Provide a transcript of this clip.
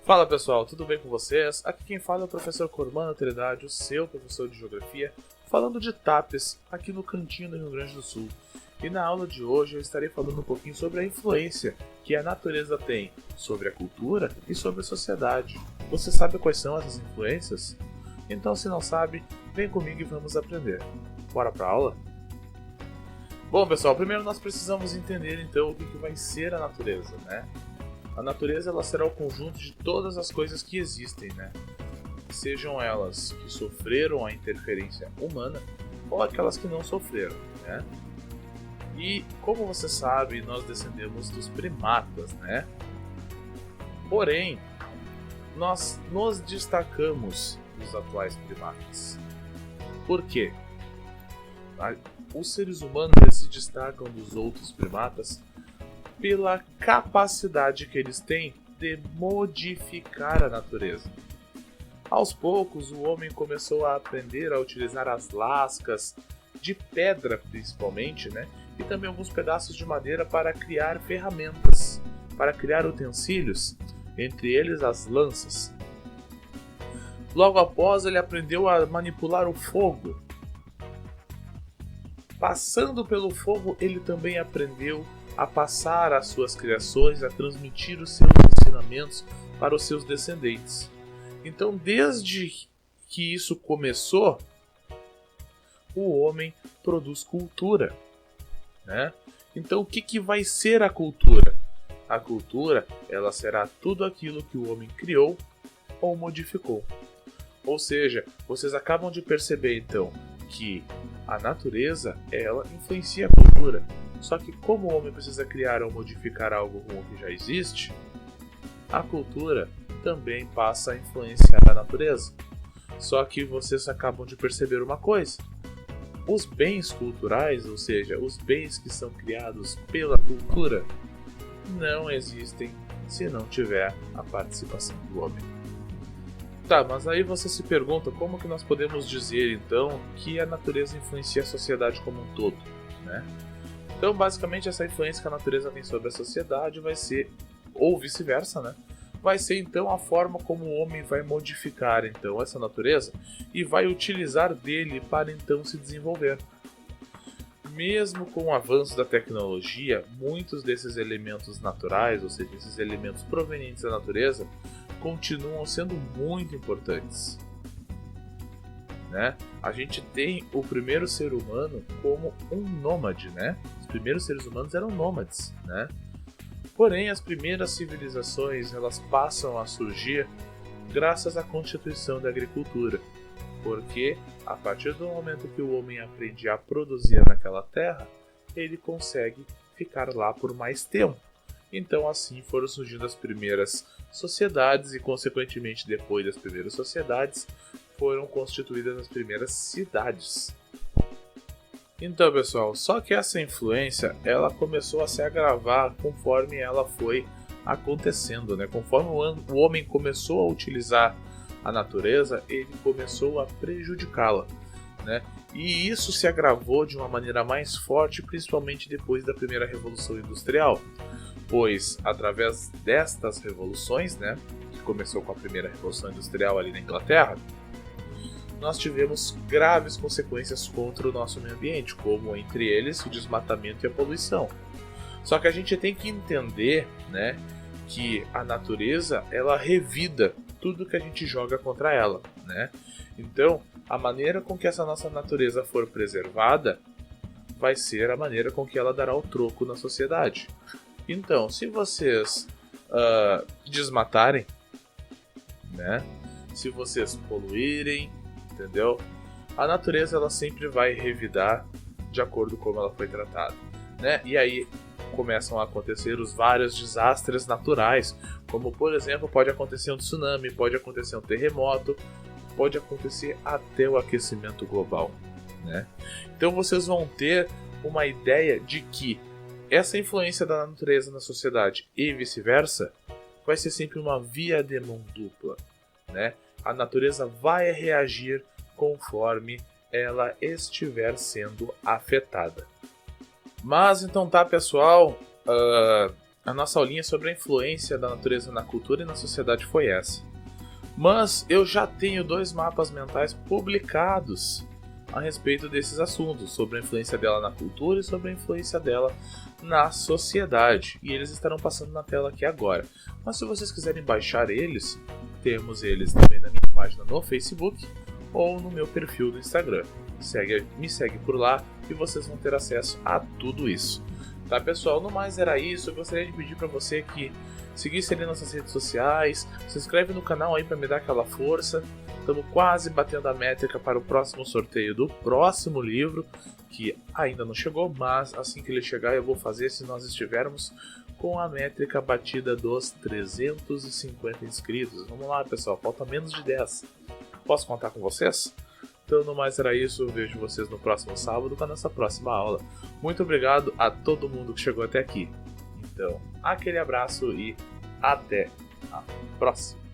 Fala pessoal, tudo bem com vocês? Aqui quem fala é o professor Cormano Trindade, o seu professor de Geografia, falando de Tapes, aqui no cantinho do Rio Grande do Sul. E na aula de hoje eu estarei falando um pouquinho sobre a influência que a natureza tem sobre a cultura e sobre a sociedade. Você sabe quais são essas influências? Então, se não sabe, vem comigo e vamos aprender. Bora pra aula? Bom pessoal, primeiro nós precisamos entender então o que vai ser a natureza, né? A natureza ela será o conjunto de todas as coisas que existem, né? Sejam elas que sofreram a interferência humana ou aquelas que não sofreram, né? E como você sabe, nós descendemos dos primatas, né? Porém, nós nos destacamos dos atuais primatas. Por quê? Os seres humanos se destacam dos outros primatas pela capacidade que eles têm de modificar a natureza. Aos poucos, o homem começou a aprender a utilizar as lascas de pedra, principalmente, né? E também alguns pedaços de madeira para criar ferramentas, para criar utensílios, entre eles as lanças. Logo após, ele aprendeu a manipular o fogo. Passando pelo fogo, ele também aprendeu a passar as suas criações, a transmitir os seus ensinamentos para os seus descendentes. Então, desde que isso começou, o homem produz cultura, né? Então, o que vai ser a cultura? A cultura, ela será tudo aquilo que o homem criou ou modificou. Ou seja, vocês acabam de perceber então que a natureza, ela influencia a cultura. Só que como o homem precisa criar ou modificar algo com o que já existe, a cultura também passa a influenciar a natureza. Só que vocês acabam de perceber uma coisa. Os bens culturais, ou seja, os bens que são criados pela cultura, não existem se não tiver a participação do homem. Tá, mas aí você se pergunta como que nós podemos dizer então que a natureza influencia a sociedade como um todo, né? Então, basicamente, essa influência que a natureza tem sobre a sociedade vai ser, ou vice-versa, né? Vai ser, então, a forma como o homem vai modificar, então, essa natureza e vai utilizar dele para, então, se desenvolver. Mesmo com o avanço da tecnologia, muitos desses elementos naturais, ou seja, esses elementos provenientes da natureza, continuam sendo muito importantes. Né? A gente tem o primeiro ser humano como um nômade, né? Os primeiros seres humanos eram nômades, né? Porém, as primeiras civilizações elas passam a surgir graças à constituição da agricultura, porque a partir do momento que o homem aprende a produzir naquela terra, ele consegue ficar lá por mais tempo. Então, assim foram surgindo as primeiras sociedades e, consequentemente, depois das primeiras sociedades, foram constituídas as primeiras cidades. Então, pessoal, só que essa influência ela começou a se agravar conforme ela foi acontecendo, né? Conforme o homem começou a utilizar a natureza, ele começou a prejudicá-la, né? E isso se agravou de uma maneira mais forte, principalmente depois da primeira Revolução Industrial, pois através destas revoluções, né, que começou com a primeira Revolução Industrial ali na Inglaterra, nós tivemos graves consequências contra o nosso meio ambiente, como entre eles o desmatamento e a poluição. Só que a gente tem que entender, né, que a natureza ela revida tudo que a gente joga contra ela, né? Então, a maneira com que essa nossa natureza for preservada vai ser a maneira com que ela dará o troco na sociedade. Então, se vocês desmatarem, né, se vocês poluírem, entendeu? A natureza ela sempre vai revidar de acordo com como ela foi tratada, né? E aí começam a acontecer os vários desastres naturais, como por exemplo pode acontecer um tsunami, pode acontecer um terremoto, pode acontecer até o aquecimento global, né? Então vocês vão ter uma ideia de que essa influência da natureza na sociedade e vice-versa vai ser sempre uma via de mão dupla, né? A natureza vai reagir conforme ela estiver sendo afetada. Mas então tá, pessoal, a nossa aulinha sobre a influência da natureza na cultura e na sociedade foi essa. Mas eu já tenho 2 mapas mentais publicados a respeito desses assuntos, sobre a influência dela na cultura e sobre a influência dela na sociedade. E eles estarão passando na tela aqui agora. Mas se vocês quiserem baixar eles, temos eles também na minha página no Facebook ou no meu perfil do Instagram. Me segue por lá e vocês vão ter acesso a tudo isso. Tá, pessoal? No mais era isso. Eu gostaria de pedir para você que seguisse ali nossas redes sociais, se inscreve no canal aí para me dar aquela força. Estamos quase batendo a métrica para o próximo sorteio do próximo livro, que ainda não chegou, mas assim que ele chegar eu vou fazer se nós estivermos com a métrica batida dos 350 inscritos. Vamos lá, pessoal, falta menos de 10. Posso contar com vocês? Então, no mais era isso, eu vejo vocês no próximo sábado com a nossa próxima aula. Muito obrigado a todo mundo que chegou até aqui. Então, aquele abraço e até a próxima!